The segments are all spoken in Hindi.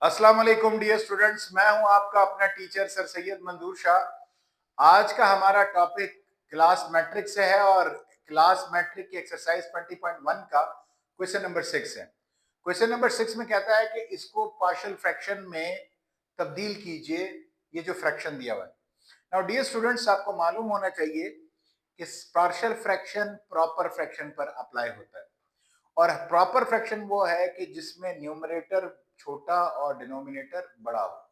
अस्सलाम वालेकुम डियर स्टूडेंट्स, मैं हूं आपका अपना टीचर सर सैयद मंजूर शाह। आज का हमारा टॉपिक क्लास मैट्रिक से है और क्लास मैट्रिक की एक्सरसाइज 20.1 का क्वेश्चन नंबर 6 है। क्वेश्चन नंबर 6 में कहता है कि इसको पार्शियल फ्रैक्शन में तब्दील कीजिए, ये जो फ्रैक्शन दिया हुआ है। नाउ डियर स्टूडेंट्स, आपको मालूम होना चाहिए कि पार्शियल फ्रैक्शन प्रॉपर फ्रैक्शन पर अप्लाई होता है और प्रॉपर फ्रैक्शन वो है कि जिसमें न्यूमरेटर छोटा और डिनोमिनेटर बड़ा हो।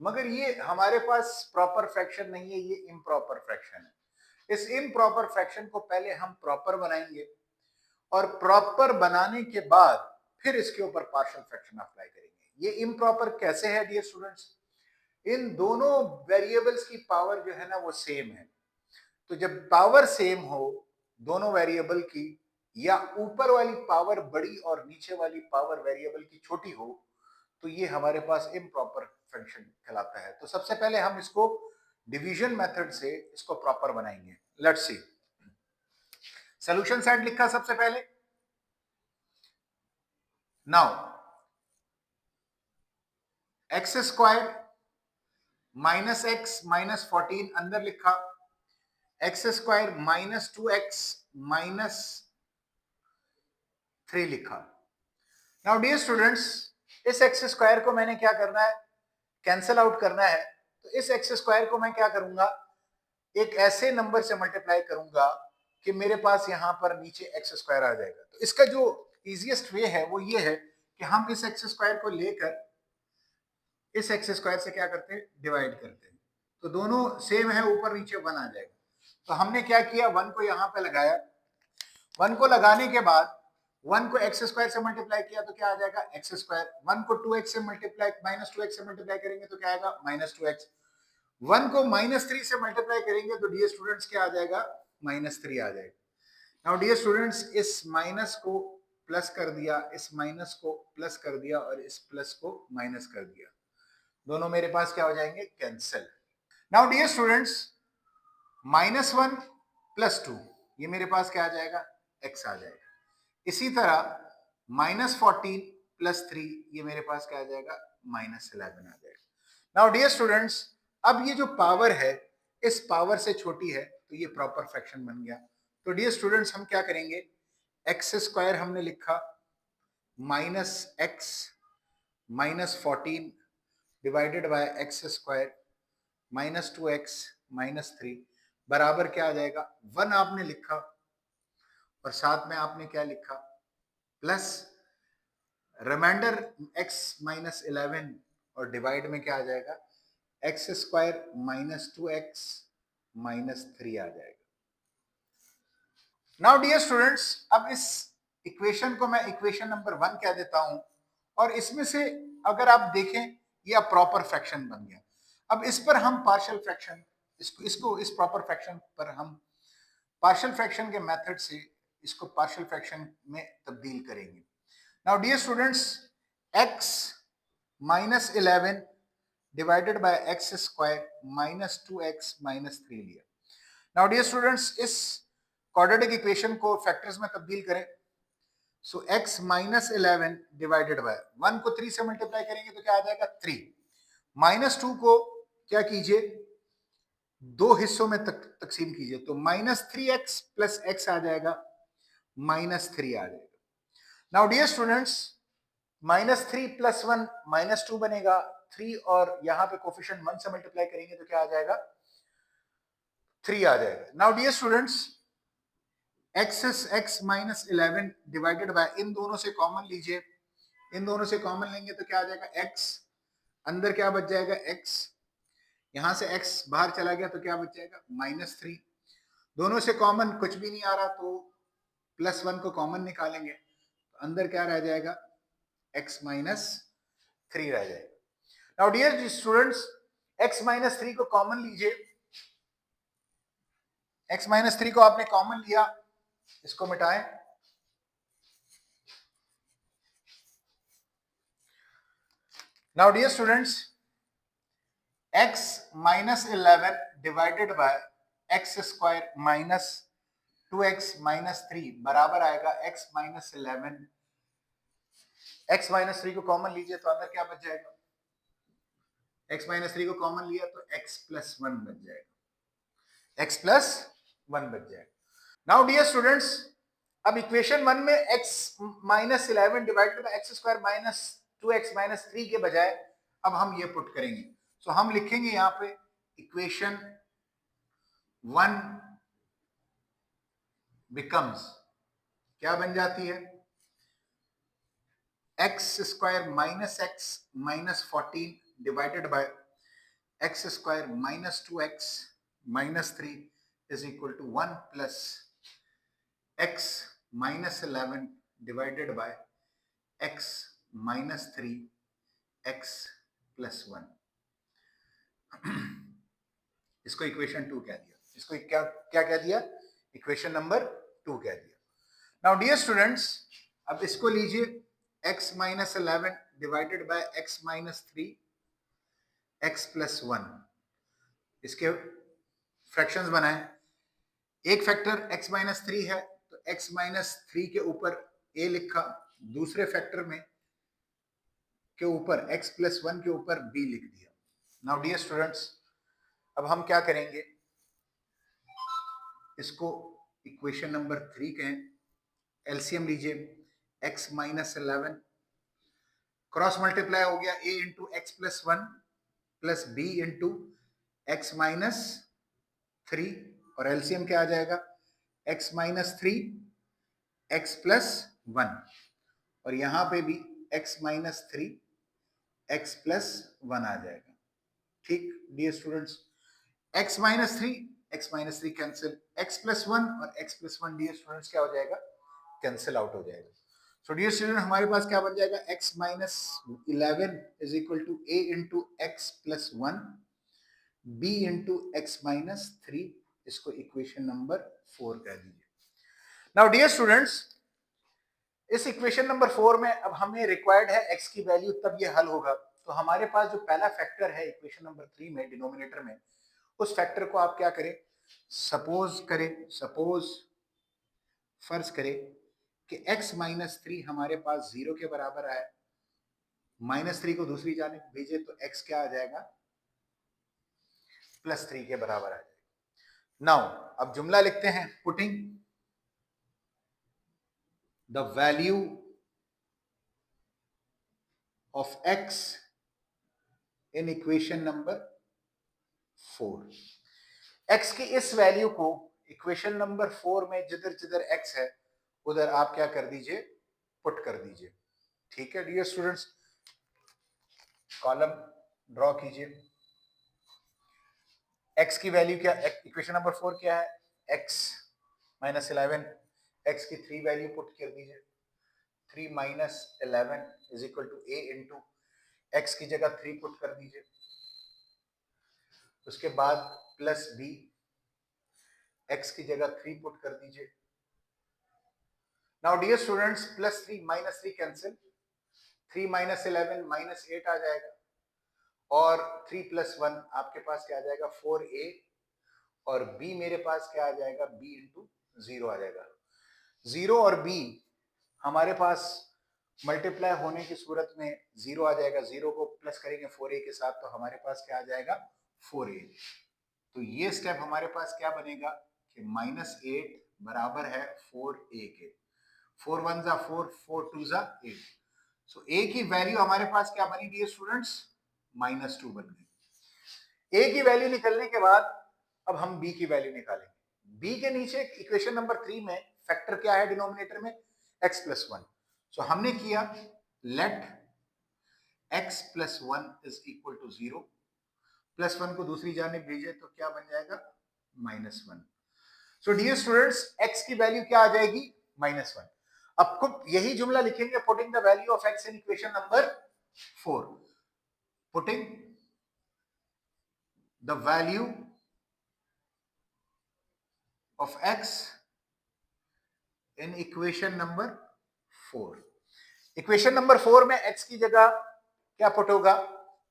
मगर ये हमारे पास प्रॉपर फ्रैक्शन नहीं है, ये इम्प्रॉपर फ्रैक्शन है। इस इम्प्रॉपर फ्रैक्शन को पहले हम प्रॉपर बनाएंगे और प्रॉपर बनाने के बाद फिर इसके ऊपर पार्शियल फ्रैक्शन अप्लाई करेंगे। ये इम्प्रॉपर कैसे है डियर स्टूडेंट्स? इन दोनों वेरिएबल्स की पावर जो है ना वो सेम है। तो जब पावर सेम हो दोनों वेरिएबल की, या ऊपर वाली पावर बड़ी और नीचे वाली पावर वेरिएबल की छोटी हो, तो ये हमारे पास इम्प्रॉपर फंक्शन कहलाता है। तो सबसे पहले हम इसको डिवीजन मेथड से इसको प्रॉपर बनाएंगे। Let's see. सॉल्यूशन सेट लिखा सबसे पहले। Now x square minus x minus 14 अंदर लिखा, x square minus 2x minus 3 लिखा। नाउ डियर स्टूडेंट्स, इस एक्स स्क्वायर को मैंने क्या करना है, कैंसिल आउट करना है। तो इस एक्स स्क्वायर को मैं क्या करूंगा, एक ऐसे नंबर से मल्टीप्लाई करूंगा कि मेरे पास यहां पर नीचे एक्स स्क्वायर आ जाएगा। तो इसका जो इजीएस्ट वे है वो ये है कि हम इस एक्स स्क्वायर को लेकर इस एक्स स्क्वायर से क्या करते हैं, डिवाइड करते हैं। तो दोनों सेम है, ऊपर नीचे 1 आ जाएगा। तो हमने क्या किया, 1 को यहां पे लगाया। 1 को लगाने के बाद 1 को एक्स स्क्वायर से मल्टीप्लाई किया तो क्या आ जाएगा, एक्स स्क्वायर। 1 को 2x से मल्टीप्लाई माइनस 2x से मल्टीप्लाई करेंगे तो क्या आएगा, माइनस 2x। 1 को माइनस 3 से मल्टीप्लाई करेंगे तो डियर स्टूडेंट्स क्या आ जाएगा, माइनस 3 आ जाएगा। नाउ डियर स्टूडेंट्स, इस माइनस को प्लस कर दिया, इस माइनस को प्लस कर दिया और इस प्लस को माइनस कर दिया। दोनों मेरे पास क्या हो जाएंगे, cancel. Now dear students, -1 plus 2, ये मेरे पास क्या आ जाएगा, x आ जाएगा। इसी तरह -14 प्लस 3, ये मेरे पास क्या आ जाएगा, -11 आ जाएगा। नाउ डियर स्टूडेंट्स, अब ये जो पावर है इस पावर से छोटी है तो ये प्रॉपर फ्रैक्शन बन गया। तो डियर स्टूडेंट्स, हम क्या करेंगे, एक्स स्क्वायर हमने लिखा minus x minus 14 divided by x square minus 2x minus 3 बराबर क्या आ जाएगा, 1 आपने लिखा और साथ में आपने क्या लिखा, प्लस रिमाइंडर x माइनस 11 और डिवाइड में क्या आ जाएगा, x square minus 2x minus 3 आ जाएगा। नाउ डियर स्टूडेंट्स, अब इस इक्वेशन को मैं इक्वेशन नंबर 1 कह देता हूं और इसमें से अगर आप देखें ये अब प्रॉपर फ्रैक्शन बन गया। अब इस पर हम पार्शियल फ्रैक्शन, इसको इस प्रॉपर फ्रैक्शन पर हम पार्शियल फ्रैक्शन के मेथड से इसको पार्शियल फ्रैक्शन में तब्दील करेंगे। Now dear students, x minus 11 divided by x square minus 2x minus 3 लिया। नाउ डियर स्टूडेंट्स, इस क्वाड्रेटिक इक्वेशन को फैक्टर्स में तब्दील करें। So x minus 11 divided by 1 को 3 से मल्टीप्लाई करेंगे तो क्या आ जाएगा, 3। माइनस 2 को क्या कीजिए, दो हिस्सों में तकसीम कीजिए तो -3x प्लस x आ जाएगा, -3 आ जाएगा। नाउ डियर स्टूडेंट्स, -3 प्लस 1 -2 बनेगा, 3 और यहां पे कोफिशिएंट 1 से मल्टीप्लाई करेंगे तो क्या आ जाएगा, 3 आ जाएगा। Now dear students, x minus 11 divided by, इन दोनों से कॉमन लीजिए, इन दोनों से कॉमन लेंगे तो क्या आ जाएगा, x, अंदर क्या बच जाएगा, x, यहां से x बाहर चला गया तो क्या बच जाएगा, -3। दोनों से कॉमन कुछ भी नहीं आ रहा तो +1 को कॉमन निकालेंगे तो अंदर क्या रह जाएगा, x माइनस 3 रह जाएगा। Now dear students, x minus 3 को कॉमन लीजिए, x माइनस 3 को आपने कॉमन लिया, इसको मिटाएं। Now dear students, x minus 11 divided by x square minus 2x minus 3 बराबर आएगा x माइनस 11। x माइनस 3 को कॉमन लीजिए तो अंदर क्या बच जाएगा, x माइनस 3 को कॉमन लिया तो x प्लस 1 बच जाएगा, x प्लस 1 बच जाएगा। नाउ डियर स्टूडेंट्स, अब इक्वेशन 1 में x minus 11 divided by x square minus 2x minus 3 के बजाय अब हम ये पुट करेंगे। सो हम लिखेंगे यहां पे इक्वेशन 1 बिकम्स, क्या बन जाती है, x square minus x minus 14 divided by x square minus 2x minus 3 is equal to 1 plus x minus 11 divided by x minus 3 x plus 1। इसको इक्वेशन 2 कह दिया, इसको क्या क्या कह दिया, इक्वेशन नंबर 2 कह दिया। नाउ डियर स्टूडेंट्स, अब इसको लीजिए x minus 11 divided by x minus 3 x plus 1, इसके फ्रैक्शंस बनाए। एक फैक्टर x माइनस 3 है तो x माइनस 3 के ऊपर a लिखा, दूसरे फैक्टर में के ऊपर x प्लस 1 के ऊपर b लिख दिया। नाउ डियर स्टूडेंट्स, अब हम क्या करेंगे, इसको इक्वेशन नंबर 3 कहें। एलसीएम लीजिए, x माइनस 11 क्रॉस मल्टीप्लाई हो गया a into x plus 1 plus b into x minus 3, और एलसीएम क्या आ जाएगा, x माइनस 3 एक्स प्लस 1, और यहां पे भी x माइनस 3 एक्स प्लस 1 आ जाएगा। ठीक dear students, x minus 3 x minus 3 cancel, x plus 1 और x प्लस 1 डियर स्टूडेंट्स क्या हो जाएगा, कैंसिल आउट हो जाएगा। सो डियर स्टूडेंट, हमारे पास क्या बन जाएगा, x minus 11 is equal to a into x plus 1 b into x minus 3, इसको इक्वेशन नंबर 4 कह दीजिए। नाउ डियर स्टूडेंट्स, इस इक्वेशन नंबर 4 में अब हमें रिक्वायर्ड है x की वैल्यू, तब ये हल होगा। तो हमारे पास जो पहला फैक्टर है इक्वेशन नंबर 3 में डिनोमिनेटर में, उस फैक्टर को आप क्या करें, सपोज फर्ज करें कि x माइनस 3 हमारे पास 0 के बराबर आया, माइनस 3 को दूसरी जानिब भेजे तो x क्या आ जाएगा, प्लस 3 के बराबर आ जाएगा। नाउ अब जुमला लिखते हैं, putting the value of x in equation number 4। x की इस वैल्यू को इक्वेशन नंबर 4 में जिधर जिधर x है उधर आप क्या कर दीजिए, पुट कर दीजिए। ठीक है डियर स्टूडेंट्स, कॉलम ड्रॉ कीजिए। x की वैल्यू क्या, इक्वेशन नंबर 4 क्या है, x माइनस 11, x की 3 वैल्यू पुट कर दीजिए, 3 minus 11 is equal to a into x की जगह 3 पुट कर दीजिए, उसके बाद प्लस b, x की जगह 3 पुट कर दीजिए। Now dear students, plus 3 minus 3 cancel, 3 minus 11 minus 8 आ जाएगा, और 3 प्लस 1 आपके पास क्या आ जाएगा, 4a, और b मेरे पास क्या आ जाएगा, b इंटू 0 आ जाएगा। 0 और b हमारे पास मल्टीप्लाई होने की सूरत में 0 आ जाएगा, 0 को प्लस करेंगे 4a के साथ तो हमारे पास क्या आ जाएगा, 4a। तो ये स्टेप हमारे पास क्या बनेगा कि माइनस 8 बराबर है 4a के, 4 1 जा 4, 4 2 जा 8। सो a की वैल्यू हमारे पास क्या बनी डियर स्टूडेंट्स, माइनस 2 बन गई। a की वैल्यू निकलने के बाद अब हम b की वैल्यू निकालेंगे। b के नीचे इक्वेशन नंबर 3 में फैक्टर क्या है डिनोमिनेटर में, x प्लस 1। सो हमने किया let x plus 1 is equal to 0, plus 1 को दूसरी जानिब भेजे तो क्या बन जाएगा, minus 1। So dear students, x की वैल्यू क्या आ जाएगी, माइनस 1। अब खुद यही जुमला लिखेंगे, putting the value of x in equation number 4, putting the value of x in equation number 4। Equation number 4 में x की जगह क्या पुट होगा,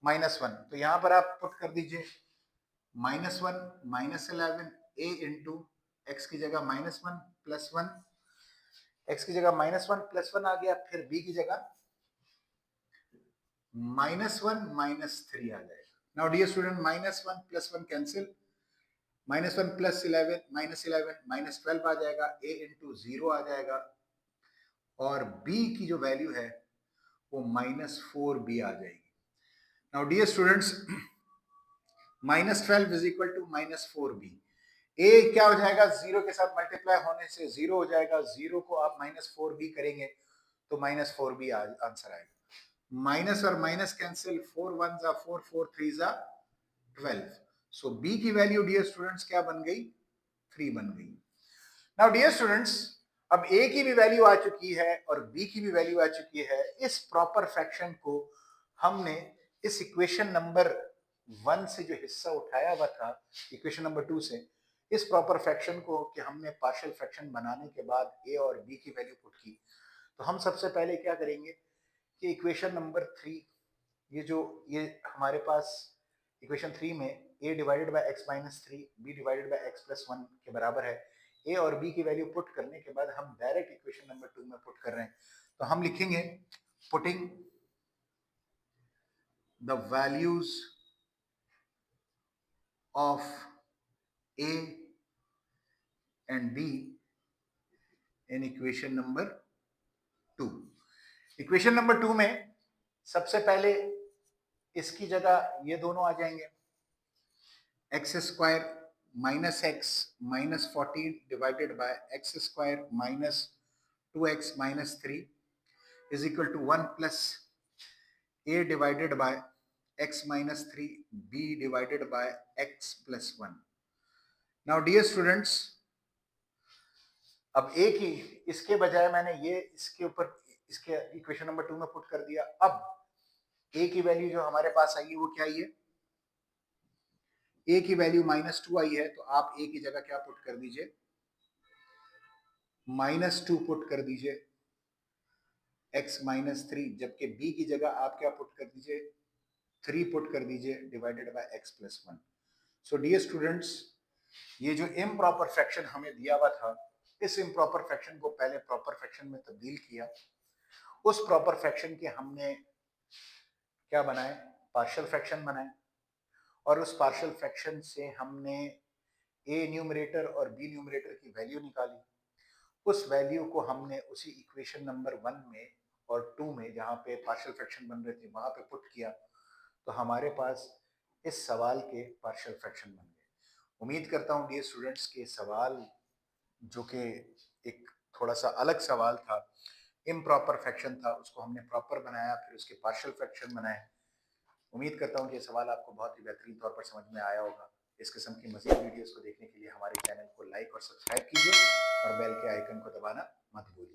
माइनस 1, तो यहां पर आप पुट कर दीजिए minus 1 minus 11 a into x की जगह माइनस 1 प्लस 1, एक्स की जगह माइनस 1 प्लस 1 आ गया, फिर b की जगह माइनस 1 माइनस 3 आ जाएगा। नाउ डियर स्टूडेंट -1 + 1 कैंसिल, -1 + 11 -11 -12 आ जाएगा, a इंटू 0 आ जाएगा और b की जो वैल्यू है वो -4b आ जाएगी। Now dear students, -12 is equal to -4b। a क्या हो जाएगा, 0 के साथ मल्टीप्लाई होने से 0 हो जाएगा, 0 को आप -4b करेंगे तो -4b आंसर आएगा। माइनस और माइनस कैंसिल, 4 1 जा 4, 4 3 जा 12। सो b की वैल्यू डियर स्टूडेंट्स क्या बन गई, 3 बन गई। नाउ डियर स्टूडेंट्स, अब a की भी वैल्यू आ चुकी है और b की भी वैल्यू आ चुकी है। इस प्रॉपर फ्रैक्शन को हमने इस इक्वेशन नंबर 1 से जो हिस्सा उठाया हुआ था इक्वेशन नंबर 2 से, इस प्रॉपर फ्रैक्शन को कि हमने पार्शियल फ्रैक्शन बनाने के बाद a और b की वैल्यू पुट की, तो हम सबसे पहले क्या करेंगे कि इक्वेशन नंबर 3, ये हमारे पास इक्वेशन 3 में a divided by x minus 3 b divided by x plus 1 के बराबर है। a और b की वैल्यू पुट करने के बाद हम डायरेक्ट इक्वेशन नंबर 2 में पुट कर रहे हैं, तो हम लिखेंगे putting the values of a and b in equation number 2। Equation number 2 में सबसे पहले इसकी जगह ये दोनों आ जाएंगे, x square minus x minus 14 divided by x square minus 2x minus 3 is equal to 1 plus a divided by x minus 3 b divided by x plus 1। Now dear students, अब a की इसके बजाय मैंने ये इसके ऊपर इसके इक्वेशन नंबर 2 में पुट कर दिया। अब a की वैल्यू जो हमारे पास आई है वो क्या आई है, a की वैल्यू -2 आई है, तो आप a की जगह क्या पुट कर दीजिए, -2 पुट कर दीजिए x माइनस 3, जबकि b की जगह आप क्या पुट कर दीजिए, 3 पुट कर दीजिए divided by x plus 1। So dear students, ये जो इम्प्रॉपर फ्रैक्शन हमें दिया हुआ था, इस इम्प्रॉपर फ्रैक्शन को पहले प्रॉपर फ्रैक्शन में तब्दील किया। उस प्रॉपर फ्रैक्शन के हमने क्या बनाए, पार्शियल फ्रैक्शन बनाए, और उस पार्शियल फ्रैक्शन से हमने a न्यूमरेटर और b न्यूमरेटर की वैल्यू निकाली। उस वैल्यू को हमने उसी इक्वेशन नंबर 1 में और 2 में जहां पे पार्शियल फ्रैक्शन बन रहे थे वहां पे पुट किया, तो हमारे पास इस सवाल के पार्शियल फ्रैक्शन बन गए। उम्मीद करता हूं डियर स्टूडेंट्स के सवाल जो कि एक थोड़ा सा अलग सवाल था, इम्प्रॉपर फ्रैक्शन था, उसको हमने प्रॉपर बनाया, फिर उसके पार्शियल फ्रैक्शन बनाए। उम्मीद करता हूं कि ये सवाल आपको बहुत ही बेहतरीन तौर पर समझ में आया होगा। इस किस्म की मज़ीद वीडियोस को देखने के लिए हमारे चैनल को लाइक और सब्सक्राइब कीजिए और बेल के आइकन को दबाना मत भूलिए।